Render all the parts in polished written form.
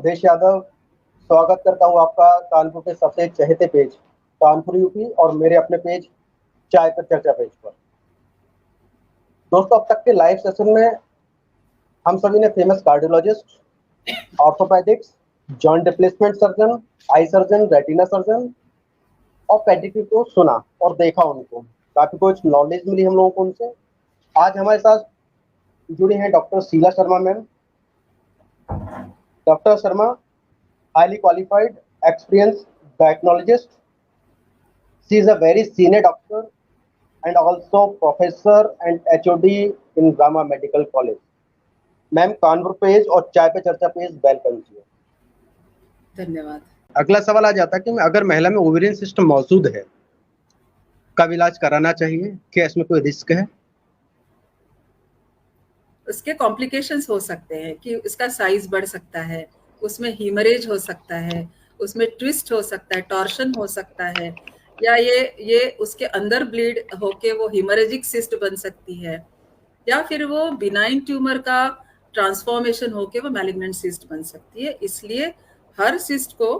अवधेश यादव स्वागत करता हूँ आपका कानपुर के सबसे चहेते पेज कानपुर यूपी और मेरे अपने पेज चाय पर चर्चा पेज पर। दोस्तों, अब तक के लाइव सेशन में हम सभी ने famous cardiologist, orthopaedics, joint replacement surgeon, eye surgeon, retina surgeon और पेडिट्री को सुना और देखा। उनको काफी कुछ नॉलेज मिली हम लोगों को उनसे। आज हमारे साथ जुड़ी हैं doctor Sheela Sharma ma'am. Doctor Sharma highly qualified, experienced diagnologist. She is a very senior doctor and also professor and HOD in Brahma Medical College. Ma'am Kanpur page और चाय पे चर्चा पेज वेलकम किए। धन्यवाद। अगला सवाल आ जाता है कि अगर महिला में ओवेरियन सिस्ट मौजूद है, कब इलाज कराना चाहिए? क्या इसमें कोई रिस्क है? उसके कॉम्प्लिकेशंस हो सकते हैं कि उसका साइज बढ़ सकता है, उसमें हीमरेज हो सकता है, उसमें ट्विस्ट हो सकता है, टॉर्शन हो सकता है, या ये उसके अंदर ब्लीड होके वो हीमरेजिक सिस्ट बन सकती है, या फिर वो बिनाइन ट्यूमर का ट्रांसफॉर्मेशन होके वो मैलिग्नेंट सिस्ट बन सकती है। इसलिए हर सिस्ट को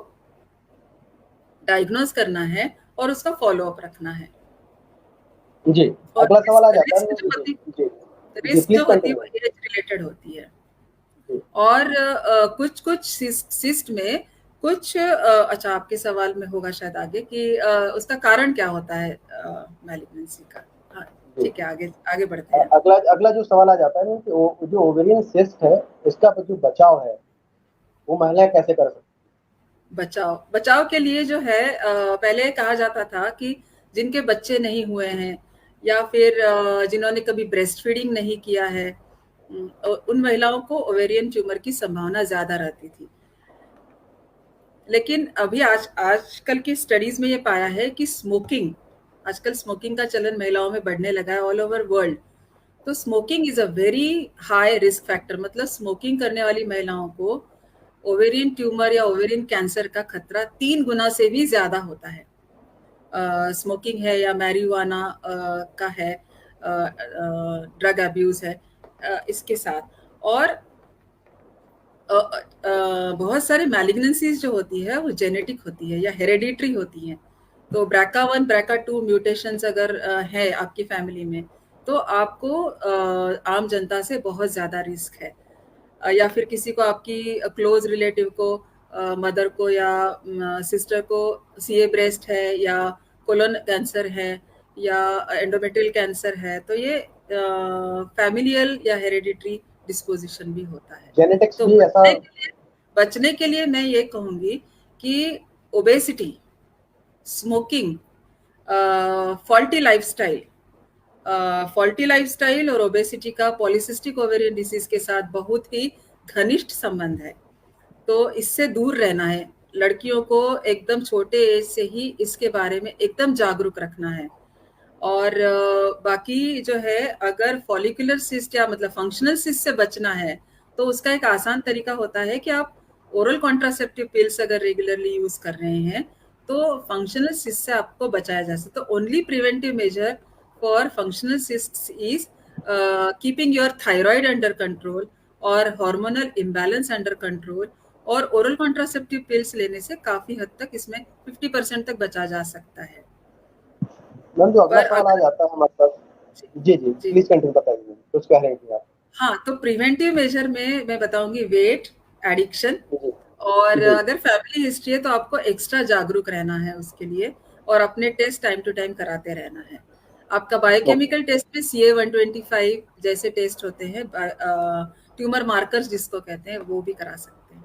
डायग्नोज करना है और उसका फॉलो अप रखना है। जी, अगला सवाल आ जाता है। रिस्क जो होती है वो एज रिलेटेड होती है और कुछ सिस्ट में कुछ अच्छा, आपके सवाल में होगा शायद आगे कि उसका कारण क्या होता है मैलिग्नेंसी का। हाँ, ठीक है, आगे बढ़ते हैं। अगला जो सवाल आ जाता है कि जो ओवेरियन सिस्ट है, इसका जो बचाव है वो महिला कैसे कर सकती है? बचाव के लिए जो है पहले कहा जाता था कि जिनके बच्चे नहीं हुए हैं या फिर जिन्होंने कभी ब्रेस्ट फीडिंग नहीं किया है, उन महिलाओं को ओवेरियन ट्यूमर की संभावना ज्यादा रहती थी। लेकिन अभी आजकल की स्टडीज में ये पाया है कि आजकल स्मोकिंग का चलन महिलाओं में बढ़ने लगा है ऑल ओवर वर्ल्ड। तो smoking is a very high risk factor, मतलब स्मोकिंग करने वाली महिलाओं को ओवेरियन ट्यूमर या ओवेरियन कैंसर का खतरा 3 गुना से भी ज्यादा होता है। स्मोकिंग है या मैरिजुआना का है, ड्रग अब्यूज है इसके साथ। और बहुत सारे मैलिग्नेंसीज जो होती है वो जेनेटिक होती है या हेरेडिटरी होती है। तो BRCA1 BRCA2 म्यूटेशंस अगर है आपकी फैमिली में तो आपको आम जनता से बहुत ज्यादा रिस्क है। या फिर किसी को आपकी क्लोज रिलेटिव को, मदर को या सिस्टर को CA ब्रेस्ट है या कोलन कैंसर है या एंडोमेट्रियल कैंसर है, तो ये फैमिलियल या हेरेडिटरी डिस्पोजिशन भी होता है। जेनेटिक्स तो भी ऐसा बचने के लिए मैं ये कहूंगी कि ओबेसिटी, स्मोकिंग, फॉल्टी लाइफस्टाइल और ओबेसिटी का पॉलीसिस्टिक ओवेरियन डिसीज के साथ बहुत ही घनिष्ठ संबंध है। तो इससे दूर रहना है। लड़कियों को एकदम छोटे एज से ही इसके बारे में एकदम जागरूक रखना है। और बाकी जो है, अगर फॉलिकुलर सिस्ट या मतलब फंक्शनल सिस्ट से बचना है तो उसका एक आसान तरीका होता है कि आप ओरल कॉन्ट्रासेप्टिव पिल्स अगर रेगुलरली यूज कर रहे हैं तो फंक्शनल सिस्ट से आपको बचाया जा सकता है। तो only preventive measure for functional cyst is keeping your thyroid under control और हार्मोनल इम्बैलेंस अंडर कंट्रोल, और ओरल कॉन्ट्रासेप्टिव पिल्स लेने से काफी हद तक इसमें 50% तक बचा जा सकता है। मैम, जो अगला सवाल आ जाता है हमारे पास। जी प्लीज कंटिन्यू बताइए, कुछ कह रहे थे आप। हाँ, तो प्रिवेंटिव मेजर में मैं बताऊंगी वेट, एडिक्शन, और अगर फैमिली हिस्ट्री है तो आपको एक्स्ट्रा जागरूक रहना है उसके लिए, और अपने टेस्ट टाइम टू टाइम कराते रहना है। आपका बायोकेमिकल टेस्ट में CA-125 जैसे टेस्ट होते हैं, ट्यूमर मार्कर्स जिसको कहते हैं, वो भी करा सकते हैं।